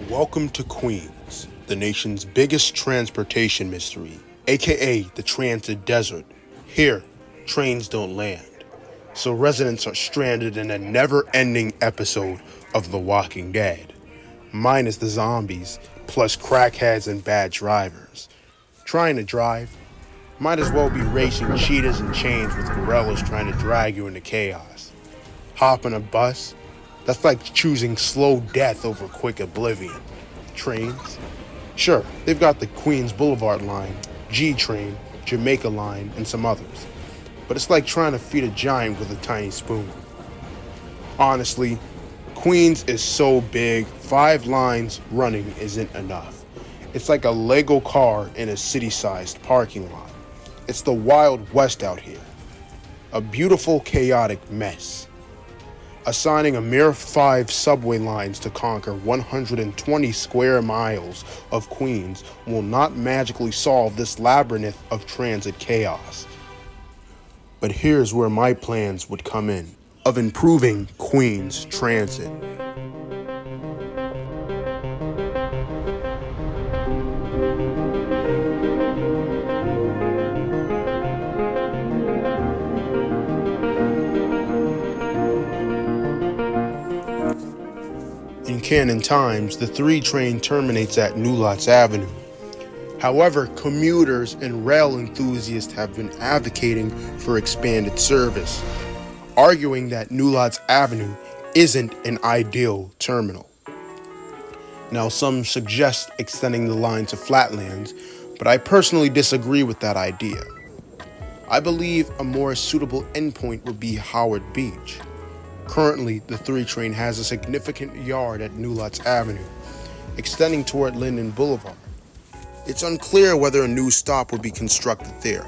Welcome to Queens, the nation's biggest transportation mystery, aka the transit desert. Here, trains don't land, so residents are stranded in a never-ending episode of The Walking Dead, minus the zombies, plus crackheads and bad drivers. Trying to drive might as well be racing cheetahs in chains with gorillas trying to drag you into chaos. Hop on a bus? That's like choosing slow death over quick oblivion. Trains? Sure, they've got the Queens Boulevard line, G train, Jamaica line, and some others. But it's like trying to feed a giant with a tiny spoon. Honestly, Queens is so big, 5 lines running isn't enough. It's like a Lego car in a city-sized parking lot. It's the Wild West out here. A beautiful, chaotic mess. Assigning a mere 5 subway lines to conquer 120 square miles of Queens will not magically solve this labyrinth of transit chaos. But here's where my plans would come in, of improving Queens transit. In canon times, the 3 train terminates at Lefferts Avenue. However, commuters and rail enthusiasts have been advocating for expanded service, arguing that Lefferts Avenue isn't an ideal terminal. Now, some suggest extending the line to Flatlands, but I personally disagree with that idea. I believe a more suitable endpoint would be Howard Beach. Currently, the 3 train has a significant yard at Lefferts Avenue, extending toward Linden Boulevard. It's unclear whether a new stop would be constructed there,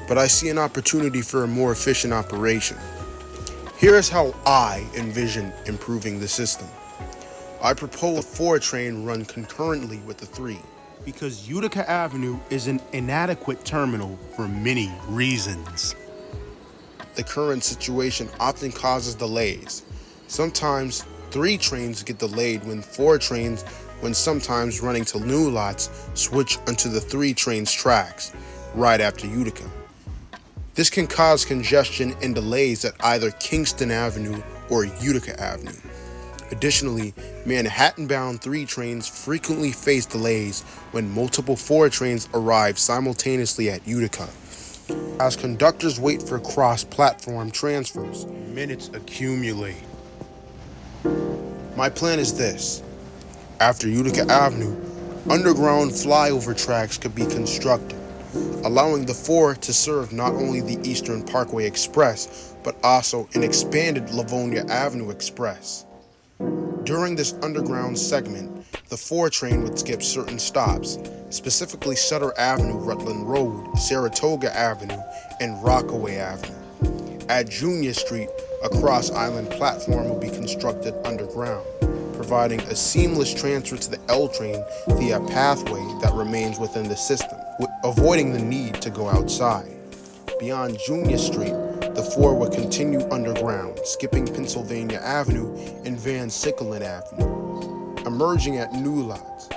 but I see an opportunity for a more efficient operation. Here is how I envision improving the system. I propose a 4 train run concurrently with the 3, because Utica Avenue is an inadequate terminal for many reasons. The current situation often causes delays. Sometimes 3 trains get delayed when 4 trains, when sometimes running to new lots, switch onto the 3 trains tracks right after Utica. This can cause congestion and delays at either Kingston Avenue or Utica Avenue. Additionally, Manhattan-bound 3 trains frequently face delays when multiple 4 trains arrive simultaneously at Utica. As conductors wait for cross-platform transfers, minutes accumulate. My plan is this. After Utica Avenue, underground flyover tracks could be constructed, allowing the 4 to serve not only the Eastern Parkway Express, but also an expanded Livonia Avenue Express. During this underground segment, the 4 train would skip certain stops, specifically Sutter Avenue, Rutland Road, Saratoga Avenue, and Rockaway Avenue. At Junior Street, a cross-island platform will be constructed underground, providing a seamless transfer to the L train via a pathway that remains within the system, avoiding the need to go outside. Beyond Junior Street, the 4 would continue underground, skipping Pennsylvania Avenue and Van Sicklen Avenue, emerging at New Lots,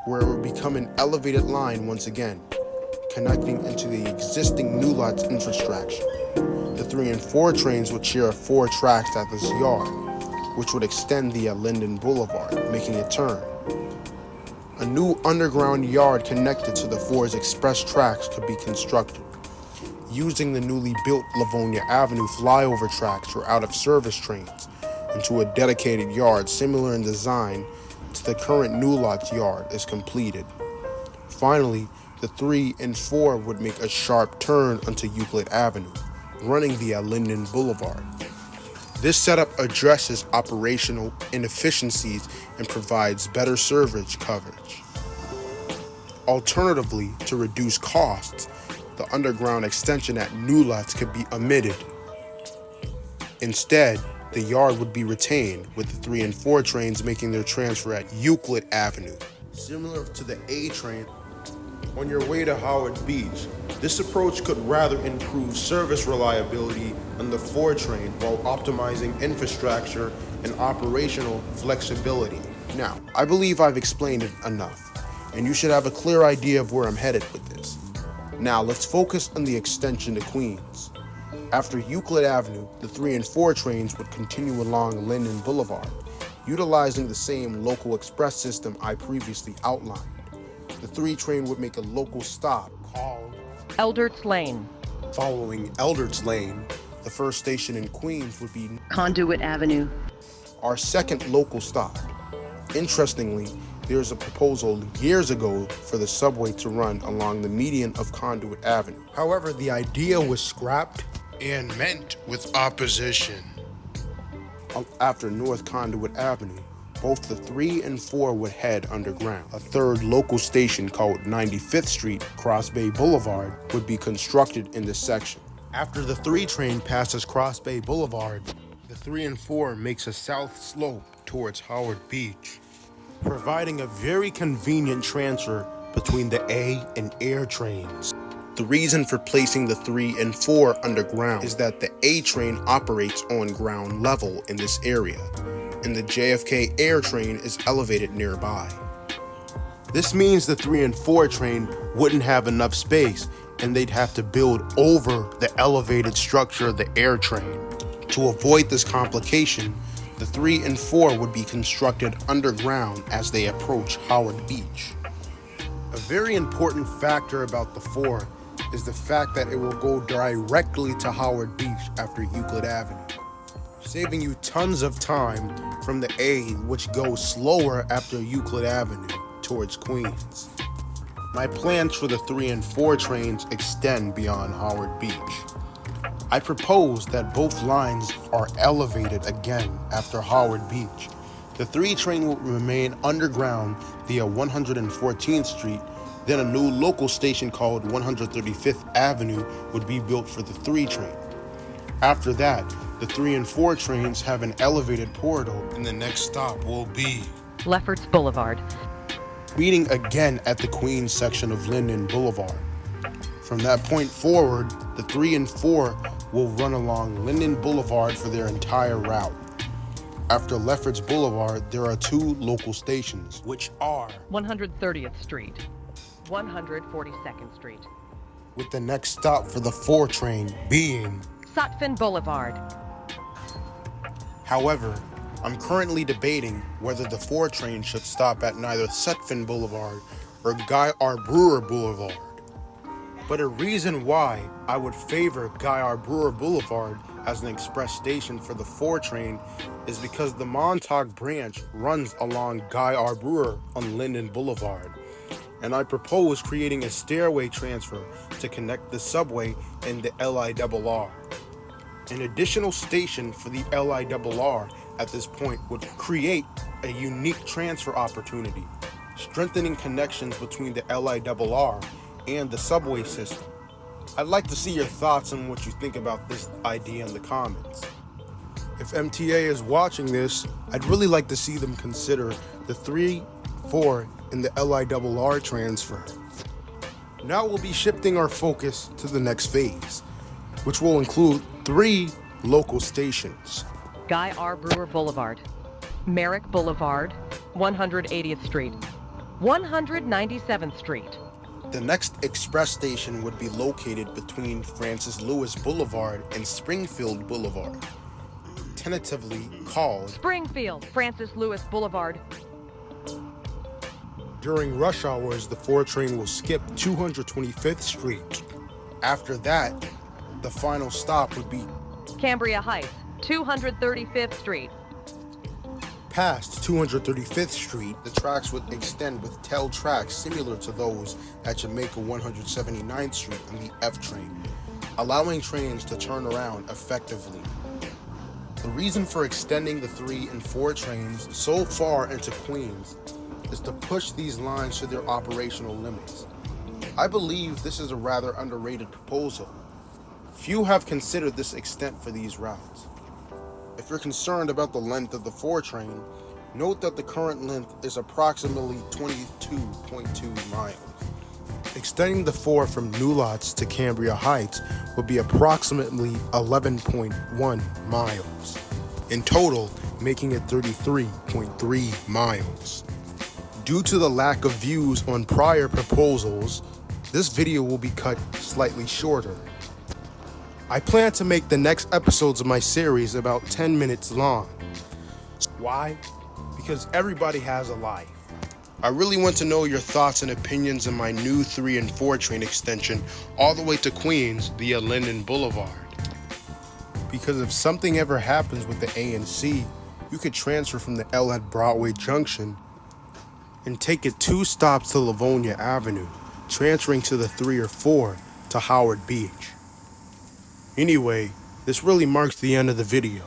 where it would become an elevated line once again, connecting into the existing New Lots infrastructure. The 3 and 4 trains would share 4 tracks at this yard, which would extend via Linden Boulevard, making a turn. A new underground yard connected to the 4's express tracks could be constructed, using the newly built Livonia Avenue flyover tracks for out-of-service trains into a dedicated yard similar in design to the current New Lots yard is completed. Finally, the 3 and 4 would make a sharp turn onto Euclid Avenue, running via Linden Boulevard. This setup addresses operational inefficiencies and provides better service coverage. Alternatively, to reduce costs, the underground extension at New Lots could be omitted. Instead, the yard would be retained, with the 3 and 4 trains making their transfer at Euclid Avenue. Similar to the A train on your way to Howard Beach. This approach could rather improve service reliability on the 4 train while optimizing infrastructure and operational flexibility. Now, I believe I've explained it enough, and you should have a clear idea of where I'm headed with this. Now, let's focus on the extension to Queens. After Euclid Avenue, the 3 and 4 trains would continue along Linden Boulevard, utilizing the same local express system I previously outlined. The 3 train would make a local stop called Eldert's Lane. Following Eldert's Lane, the first station in Queens would be Conduit Avenue. our second local stop. Interestingly, there's a proposal years ago for the subway to run along the median of Conduit Avenue. However, the idea was scrapped and met with opposition. After North Conduit Avenue, both the 3 and 4 would head underground. A third local station called 95th Street, Cross Bay Boulevard, would be constructed in this section. After the 3 train passes Cross Bay Boulevard, the 3 and 4 makes a south slope towards Howard Beach, providing a very convenient transfer between the A and Air trains. The reason for placing the 3 and 4 underground is that the A train operates on ground level in this area, and the JFK Air train is elevated nearby. This means the 3 and 4 train wouldn't have enough space, and they'd have to build over the elevated structure of the Air train. To avoid this complication, the 3 and 4 would be constructed underground as they approach Howard Beach. A very important factor about the 4 is the fact that it will go directly to Howard Beach after Euclid Avenue, saving you tons of time from the A, which goes slower after Euclid Avenue towards Queens. My plans for the 3 and 4 trains extend beyond Howard Beach. I propose that both lines are elevated again after Howard Beach. The 3 train will remain underground via 114th Street. Then a new local station called 135th Avenue would be built for the 3 train. After that, the 3 and 4 trains have an elevated portal, and the next stop will be Lefferts Boulevard. meeting again at the Queens section of Linden Boulevard. From that point forward, the 3 and 4 will run along Linden Boulevard for their entire route. After Lefferts Boulevard, there are 2 local stations, which are 130th Street, 142nd Street. with the next stop for the 4 train being. Sutphin Boulevard. However, I'm currently debating whether the 4 train should stop at neither Sutphin Boulevard or Guy R. Brewer Boulevard. But a reason why I would favor Guy R. Brewer Boulevard as an express station for the 4 train is because the Montauk branch runs along Guy R. Brewer on Linden Boulevard, and I propose creating a stairway transfer to connect the subway and the LIRR. An additional station for the LIRR at this point would create a unique transfer opportunity, strengthening connections between the LIRR and the subway system. I'd like to see your thoughts on what you think about this idea in the comments. If MTA is watching this, I'd really like to see them consider the 3, 4, and the LIRR transfer. Now we'll be shifting our focus to the next phase, which will include 3 local stations. Guy R. Brewer Boulevard. Merrick Boulevard, 180th Street, 197th Street. The next express station would be located between Francis Lewis Boulevard and Springfield Boulevard, tentatively called Springfield, Francis Lewis Boulevard. During rush hours, the 4 train will skip 225th Street. After that, the final stop would be Cambria Heights, 235th Street. past 235th Street. The tracks would extend with tail tracks similar to those at Jamaica 179th Street on the F train, allowing trains to turn around effectively. The reason for extending the 3 and 4 trains so far into Queens is to push these lines to their operational limits. I believe this is a rather underrated proposal. Few have considered this extent for these routes. If you're concerned about the length of the 4 train, note that the current length is approximately 22.2 miles. Extending the 4 from New Lots to Cambria Heights would be approximately 11.1 miles. In total, making it 33.3 miles. Due to the lack of views on prior proposals, this video will be cut slightly shorter. I plan to make the next episodes of my series about 10 minutes long. Why? Because everybody has a life. I really want to know your thoughts and opinions on my new 3 and 4 train extension all the way to Queens via Linden Boulevard. Because if something ever happens with the A and C, you could transfer from the L at Broadway Junction and take it 2 stops to Livonia Avenue, transferring to the 3 or 4 to Howard Beach. Anyway, this really marks the end of the video.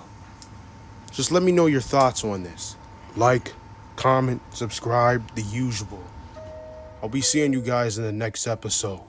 Just let me know your thoughts on this. Like, comment, subscribe, the usual. I'll be seeing you guys in the next episode.